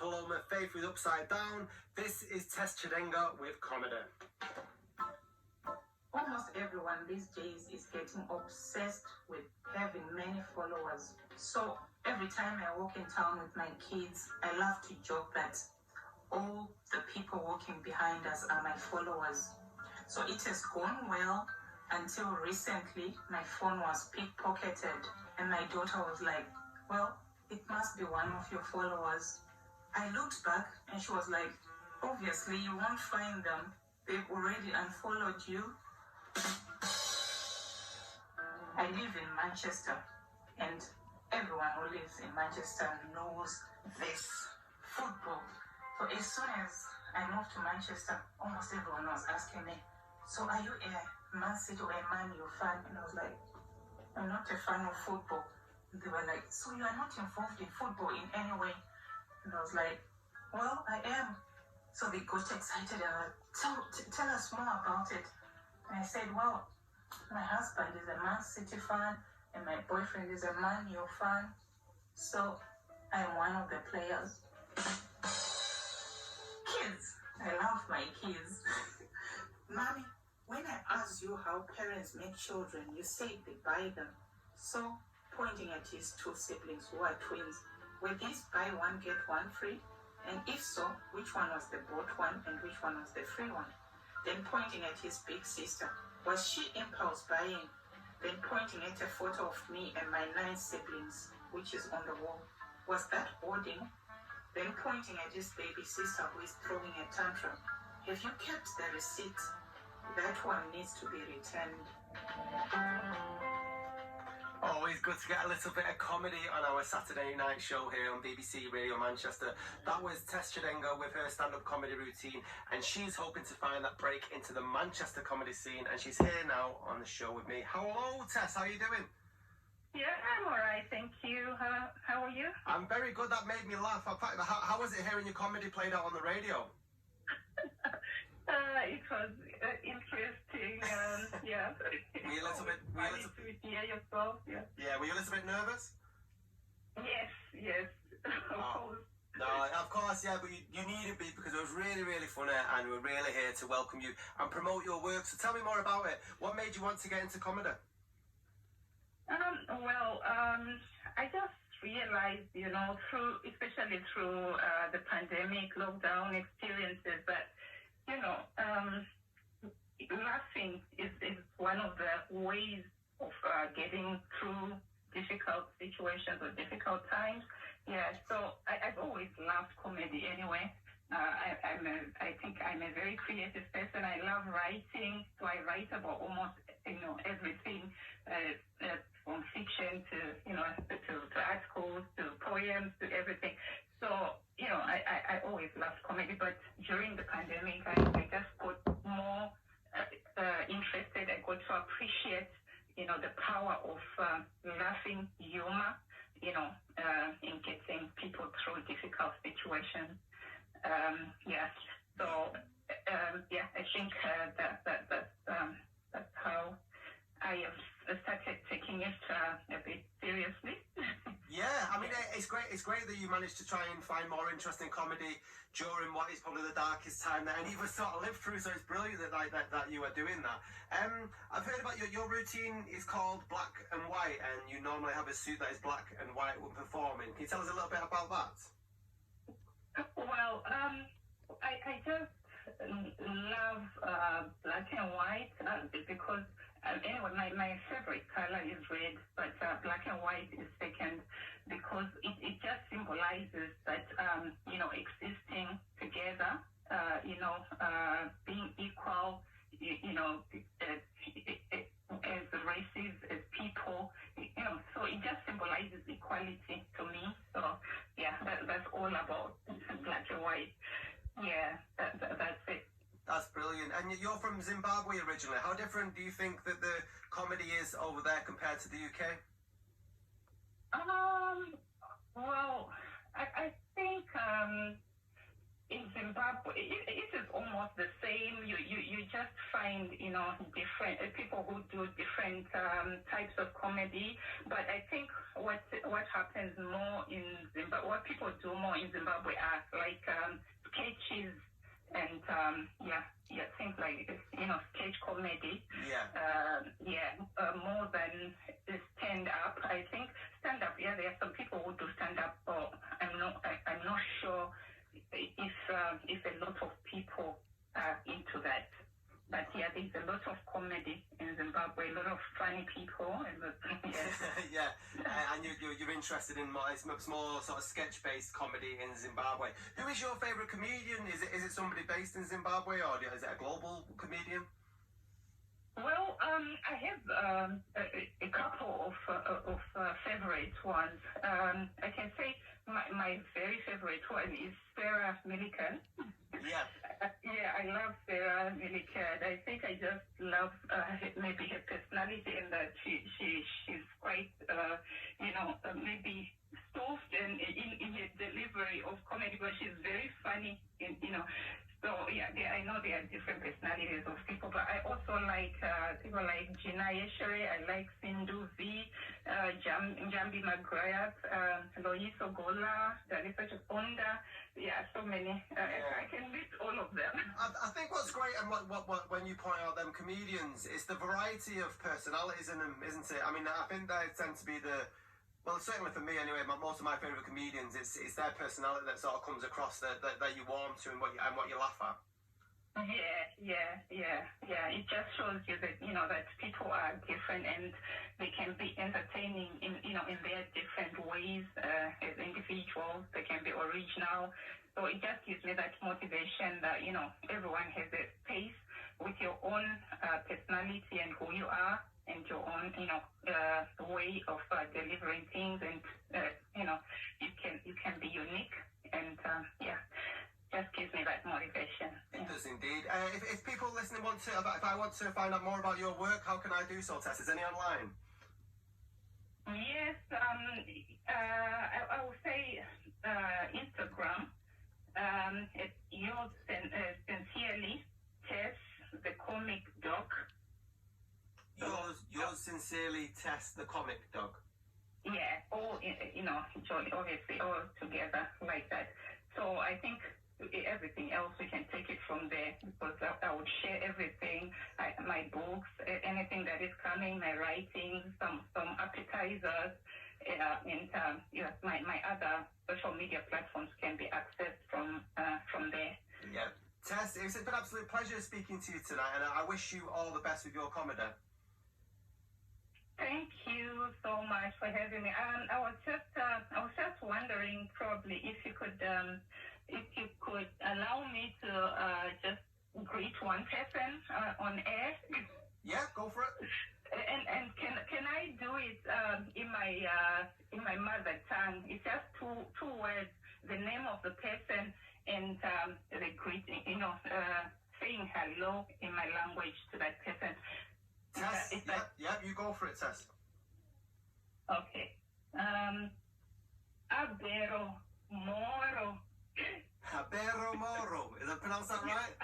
Hello, my faith is upside down. This is Tess with comedy. Almost everyone these days is getting obsessed with having many followers. So every time I walk in town with my kids, I love to joke that all the people walking behind us are my followers. So it has gone well until recently my phone was pickpocketed and my daughter was like, well, it must be one of your followers. I looked back and she was like, obviously you won't find them. They've already unfollowed you. I live in Manchester and everyone who lives in Manchester knows this football. So as soon as I moved to Manchester, almost everyone was asking me, so are you a Man City or a Man U fan? And I was like, I'm not a fan of football. And they were like, so you are not involved in football in any way? And I was like, well, I am. So they got excited and were like, tell us more about it. And I said, well, my husband is a Man City fan and my boyfriend is a Man U fan. So I'm one of the players. Kids, I love my kids. Mommy, when I asked you how parents make children, you said they buy them. So, pointing at his two siblings who are twins, were these buy one get one free? And if so, which one was the bought one and which one was the free one? Then pointing at his big sister, was she impulse buying? Then pointing at a photo of me and my 9 siblings, which is on the wall, was that hoarding? Then pointing at his baby sister who is throwing a tantrum, have you kept the receipt? That one needs to be returned. Always good to get a little bit of comedy on our Saturday night show here on BBC Radio Manchester. That was Tess with her stand-up comedy routine, and she's hoping to find that break into the Manchester comedy scene, and she's here now on the show with me. Hello, Tess, how are you doing? Yeah, I'm alright, thank you. How are you? I'm very good. That made me laugh. In fact, how was it hearing your comedy played out on the radio? It was interesting. Yeah. Were you a little bit? Yeah, yourself. Yeah. Yeah. Were you a little bit nervous? Yes. Of course. No, of course, yeah, but you need to be, because it was really, really funny, and we're really here to welcome you and promote your work. So tell me more about it. What made you want to get into comedy? I just realized, especially through the pandemic, lockdown experiences, that, laughing is one of the ways of getting through difficult situations or difficult times. Yeah, so I've always loved comedy anyway. I think I'm a very creative person. I love writing, so I write about almost, everything, from fiction to articles, to poems, to everything. So, I always loved comedy, but during the pandemic, I just got more interested. I got to appreciate, the power of laughing, humor, in getting people through difficult situations. I think that's how I have started taking it a bit seriously. Yeah, I mean, it's great. It's great that you managed to try and find more interesting comedy during what is probably the darkest time that any of us sort of lived through. So it's brilliant that you are doing that. I've heard about your routine is called Black and White, and you normally have a suit that is black and white when performing. Can you tell us a little bit about that? Well, I just love black and white because anyway, my favorite color is red, but black and white is second because it just symbolizes that existing together, being equal, as races, as people, so it just symbolizes equality to me. So yeah, that's all about black and white. Yeah, that's it. That's brilliant. And you're from Zimbabwe originally. How different do you think that the comedy is over there compared to the UK? Well, I think in Zimbabwe it is almost the same. You just find find, different people who do different types of comedy. But I think what happens more in Zimbabwe, what people do more in Zimbabwe are like sketches and things like sketch comedy. More than stand up. I think stand up. Yeah, there are some people who do stand up. But I'm not sure if a lot of people are into that. But yeah, there's a lot of comedy in Zimbabwe, a lot of funny people. And you're interested in more, it's more sort of sketch-based comedy in Zimbabwe. Who is your favourite comedian? Is it somebody based in Zimbabwe, or is it a global comedian? Well, I have a couple of favorite ones. I can say my very favorite one is Sarah Millican. Yeah. I love Sarah Millican. I think I just love maybe her personality, and that she's quite maybe soft and in her delivery of comedy, but she's very funny. So I know there are different personalities of people, but I also like people like Gina Yeshere. I like Sindhu V, Jambi Magrayat, Loyiso Gola, Dalisa Chiponda. Yeah, so many. I can list all of them. I think what's great, and what when you point out them comedians, is the variety of personalities in them, isn't it? I mean, I think they tend to be well, certainly for me anyway, most of my favourite comedians, it's their personality that sort of comes across that you warm to and what you laugh at. Yeah. It just shows you that that people are different and they can be entertaining in their different ways as individuals. They can be original. So it just gives me that motivation that everyone has a space with your own personality and who you are, and your own way of delivering things, and you can be unique, and just gives me that motivation. It does indeed. If people listening if I want to find out more about your work, how can I do so, Tess? Is any online? Yes, I will say Instagram. It's yours sincerely, Tess, the comic doc. Yours sincerely, Tess, the comic dog. Yeah, all obviously all together like that. So I think everything else we can take it from there, because I would share everything, my books, anything that is coming, my writing, some appetizers, and my other social media platforms can be accessed from there. Yeah, Tess, it's been an absolute pleasure speaking to you tonight, and I wish you all the best with your comedy. Thank you so much for having me. I was just wondering, probably, if you could allow me to just greet one person on air. Yeah, go for it. And can I do it in my mother tongue? It's just two words, the name of the person and the greeting. Saying hello in my language to that person. Tess, you go for it, Tess. Okay. Abero Moro. Abero Moro. Is that pronounced that right?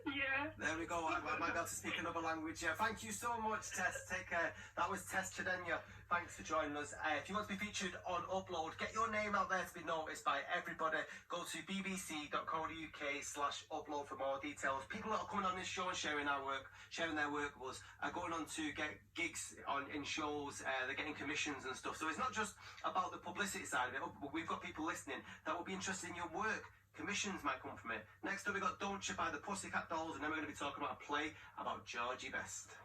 Yeah. There we go. I might be able to speak another language. Yeah. Thank you so much, Tess. Take care. That was Tess Chidenya. Thanks for joining us. If you want to be featured on Upload, get your name out there to be noticed by everybody. Go to bbc.co.uk/upload for more details. People that are coming on this show and sharing their work with us are going on to get gigs in shows. They're getting commissions and stuff. So it's not just about the publicity side of it. We've got people listening that will be interested in your work. Commissions might come from it. Next up, we got Don't You by the Pussycat Dolls, and then we're going to be talking about a play about Georgie Best.